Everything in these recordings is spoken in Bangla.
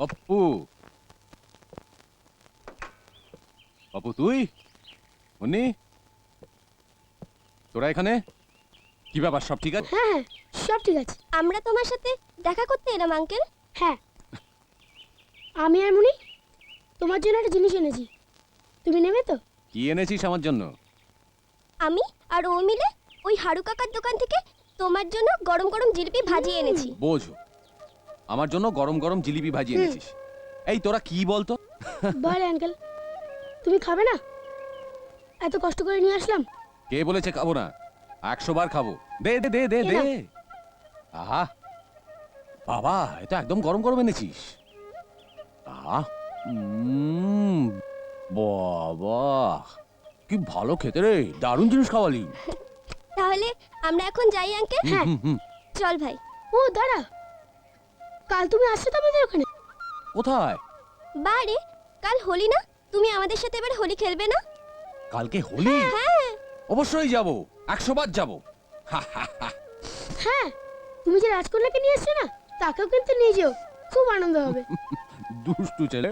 অপ্পু, অপু তুই মুন্নি, তোরা এখানে কি ব্যাপার? সব ঠিক আছে? হ্যাঁ হ্যাঁ, সব ঠিক আছে। আমরা তোমার সাথে দেখা করতে এলাম আঙ্কেল। হ্যাঁ, আমি আর মুনি তোমার জন্য একটা জিনিস এনেছি, তুমি নেবে তো? কি এনেছিস আমার জন্য? আমি আর ও মিলে ওই হারু কাকার দোকান থেকে তোমার জন্য গরম গরম জিলিপি ভাজিয়ে এনেছি। বোঝো, আমার জন্য গরম গরম জিলিপি ভাজি এনেছিস। এই তোরা কি বলতো? বলে আঙ্কেল, তুমি খাবে না? এত কষ্ট করে নিয়ে আসলাম। কে বলেছে খাবো না? 100 বার খাবো। দে দে দে দে দে। আহা বাবা, এটা একদম গরম গরম এনেছিস। আহা, বাবা কি ভালো খেতে রে, দারুণ জিনিস খাওয়ালি। তাহলে আমরা এখন যাই আঙ্কেল। হ্যাঁ। চল ভাই। ও দাঁড়া, কাল তুমি আসছো তো আমাদের ওখানে? কোথায়? বারে, কাল হোলি না? তুমি আমাদের সাথে এবার হোলি খেলবে না? কালকে হোলি? হ্যাঁ অবশ্যই যাব, 100 বার যাব। হ্যাঁ, তুমি যে রাজকন্যাকে নিয়ে এসছো না, তাকেও কিন্তু নিয়ে যেও, খুব আনন্দ হবে। দুষ্টু ছেলে।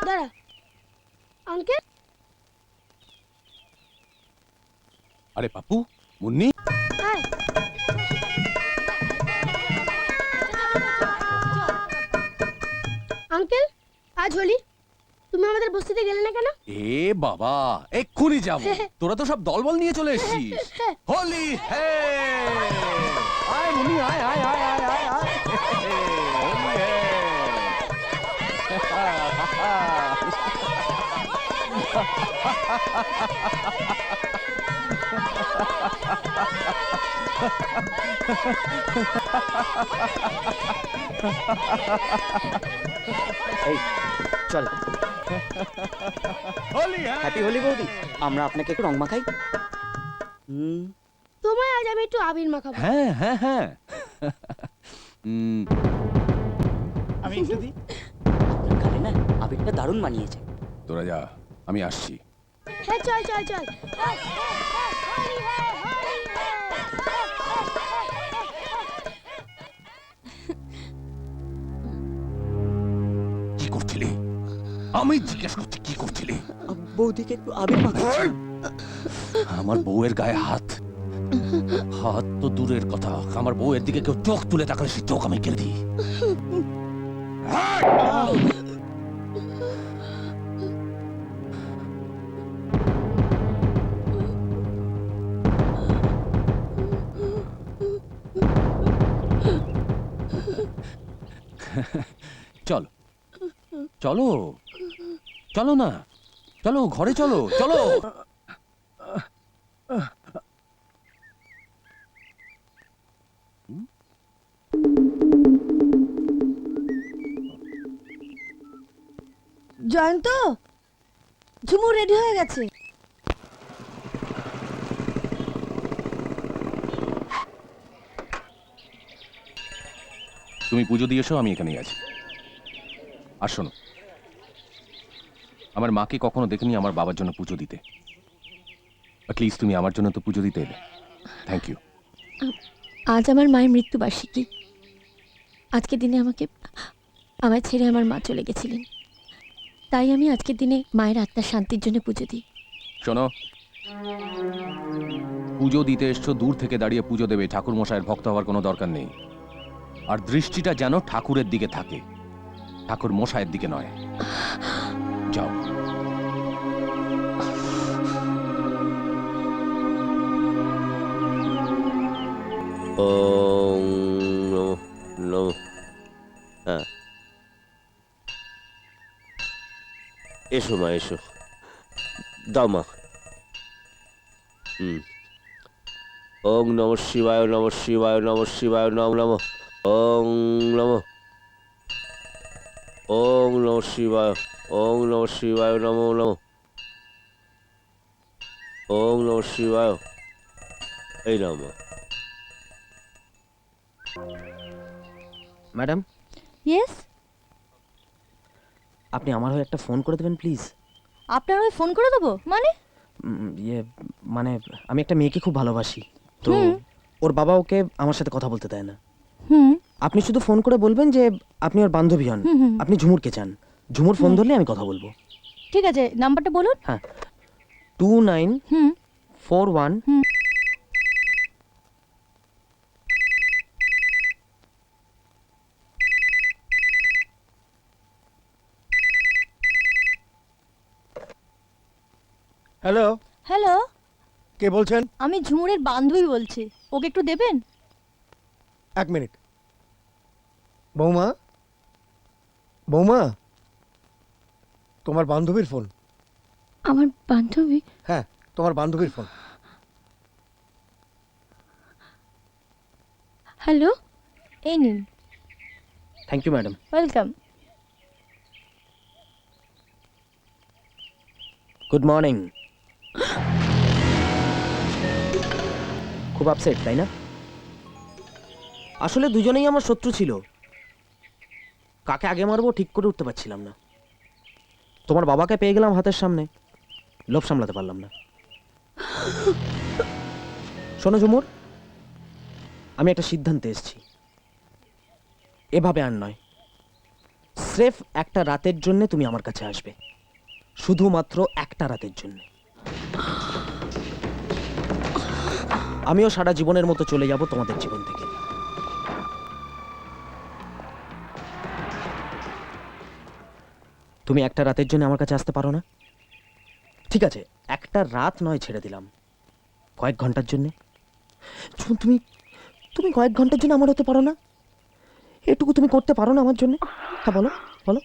দাঁড়া আঙ্কেল। আরে পাপ্পু, মুন্নি, হাই। আঙ্কেল, আজ হোলি, তুমি আমাদের বস্তিতে গেলে না কেন? এ বাবা এক্ষুনি যাব। তোরা তো সব দলবল নিয়ে চলে এসেছিস। হোলি হে, আয় মুন্নি, আয় আয় আয় আয় আয় আয়। হোলি হে। এই চল, হোলি হে। হ্যাপি হোলি বৌদি। আমরা আপনাকে একটু রং মাখাই। তোমায় আজ আমি একটু আবির মাখাবো। হ্যাঁ হ্যাঁ হ্যাঁ। আমি একটু দিই। আপনার গালে না আবিরটা দারুণ মানিয়েছে। তোরা যা, আমি আসছি। হ্যাঁ চল চল চল। হ্যাঁ, হ্যাঁ, হ্যাঁ, হোলি হ্যাঁ, হোলি হ্যাঁ। কি করছিলি? আমি জিজ্ঞেস করছি কি করছিলি? বৌদিকে একটু আবির মাখাচ্ছি। আমার বউয়ের গায়ে হাত, হাত তো দূরের কথা, আমার বউয়ের দিকে কেউ চোখ তুলে তাকালে সে চোখ আমি কেটে দিই। চলো চলো চলো না, চলো ঘরে, চলো চলো। জয়ন্ত, ঝুমু রেডি হয়ে গেছে। তুমি পুজো দিয়ে এসো, আমি এখানেই আছি। আর শোনো, আমার মাকে কখনো দেখিনি আমার বাবার জন্য পুজো দিতে। প্লিজ তুমি আমার জন্য তো পুজো দিতে এলে। Thank you. আজ আমার মায়ের মৃত্যুবার্ষিকী। আজকের দিনে আমায় ছেড়ে আমার মা চলে গেছিলেন, তাই আমি আজকের দিনে মায়ের আত্মার শান্তির জন্য পুজো দিই। শোনো, পুজো দিতে এসছো, দূর থেকে দাঁড়িয়ে পুজো দেবে, ঠাকুর মশাইয়ের ভক্ত হওয়ার কোনো দরকার নেই। আর দৃষ্টিটা যেন ঠাকুরের দিকে থাকে, ঠাকুর মশাইয়ের দিকে নয়। যাও। ওম নমঃ নমঃ। হ্যাঁ, এসো মা, এসো, দাও মা। ওং নমঃ শিবায়, নমঃ শিবায়, নমঃ শিবায়, নম নমঃ। ওং নমঃ, ওং নমঃ শিবায়, ওং নমঃ শিবায়, নমো নমঃ। ওং নমঃ শিবায়। এই নাও মা। ম্যাডাম, ইয়েস, আপনি আমার হয়ে একটা ফোন করে দেবেন প্লিজ। আপনার ওই ফোন করে দেবো মানে? ইয়ে মানে আমি একটা মেয়েকে খুব ভালোবাসি, তো হুম। ওর বাবা ওকে আমার সাথে কথা বলতে দেয় না। হুম আপনি শুধু ফোন করে বলবেন যে আপনি ওর বান্ধবী হন, হুম, হুম। আপনি ঝুমুরকে চান। ঝুমুর ফোন ধরলে আমি কথা বলবো। ঠিক আছে, নাম্বারটা বলুন। হ্যাঁ, 2941। হুম। হ্যালো, হ্যালো, কে বলছেন? আমি ঝুমুরের বান্ধবী বলছি, ওকে একটু দেবেন? এক মিনিট। বৌমা, বৌমা, তোমার বান্ধবীর ফোন। আমার বান্ধবী? হ্যাঁ, তোমার বান্ধবীর ফোন। হ্যালো, এই নিন। Thank you madam. Welcome. Good morning. খুব আপসেট তাই না? আসলে দুজনেই আমার শত্রু ছিল, কাকে আগে মারবো ঠিক করে উঠতে পারছিলাম না। তোমার বাবাকে পেয়ে গেলাম হাতের সামনে, লোভ সামলাতে পারলাম না। শোনো ঝুমুর, আমি একটা সিদ্ধান্তে এসেছি। এভাবে আর নয়, স্রেফ একটা রাতের জন্য তুমি আমার কাছে আসবে, শুধুমাত্র একটা রাতের জন্য। আমিও সারা জীবনের মতো চলে যাব তোমাদের জীবন থেকে। তুমি একটা রাতের জন্য আমার কাছে আসতে পারো না? ঠিক আছে, একটা রাত নয় ছেড়ে দিলাম, কয়েক ঘন্টার জন্য। তুমি তুমি কয়েক ঘন্টার জন্য আমার হতে পারো না? এটুকু তুমি করতে পারো না আমার জন্য? হ্যাঁ বলো বলো।